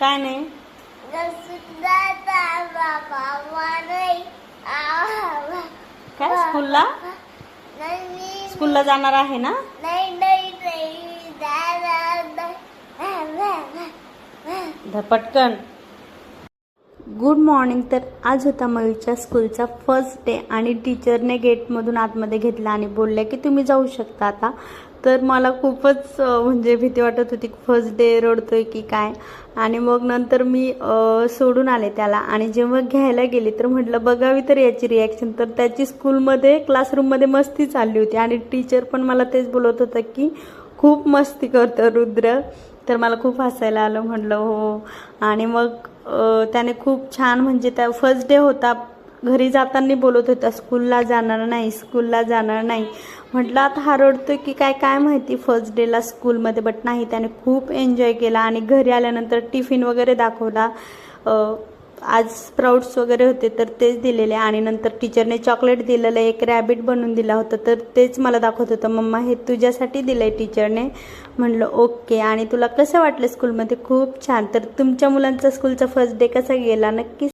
काय नाही काय स्कूलला स्कूलला जाणार आहे ना? पटकन. Good morning. तर आज होता मयूरच्या स्कूलचा फर्स्ट डे आणि टीचरने गेटमधून आतमध्ये घेतला आणि बोलले की तुम्ही जाऊ शकता आता. तर मला खूपच म्हणजे भीती वाटत होती, फर्स्ट डे रडतोय की काय. आणि मग नंतर मी सोडून आले त्याला आणि जेव्हा घ्यायला गेली तर म्हटलं बघावी तर याची रिॲक्शन. तर त्याची स्कूलमध्ये क्लासरूममध्ये मस्ती चालली होती आणि टीचर पण मला तेच बोलत होतं की खूप मस्ती करतो रुद्र. तर मला खूप हसायला आलं. म्हटलं हो. आणि मग त्याने खूप छान म्हणजे त्या फर्स्ट डे होता, घरी जाताना बोलत होता स्कूलला जाणार नाही, स्कूलला जाणार नाही. म्हटलं आता हा रडतोय की काय काय माहिती फर्स्ट डेला स्कूलमध्ये. बट नाही, त्याने खूप एन्जॉय केला आणि घरी आल्यानंतर टिफिन वगैरे दाखवला. आज स्प्राउट्स वगैरे होते तर तेच दिलेले आणि नंतर टीचरने चॉकलेट दिलेलं, एक रॅबिट बनवून दिला होता तर तेच मला दाखवत होतं. मम्मा हे तुझ्यासाठी दिलं आहे टीचरने. म्हटलं ओके. आणि तुला कसं वाटलं स्कूलमध्ये? खूप छान. तर तुमच्या मुलांचा स्कूलचा फर्स्ट डे कसा गेला नक्की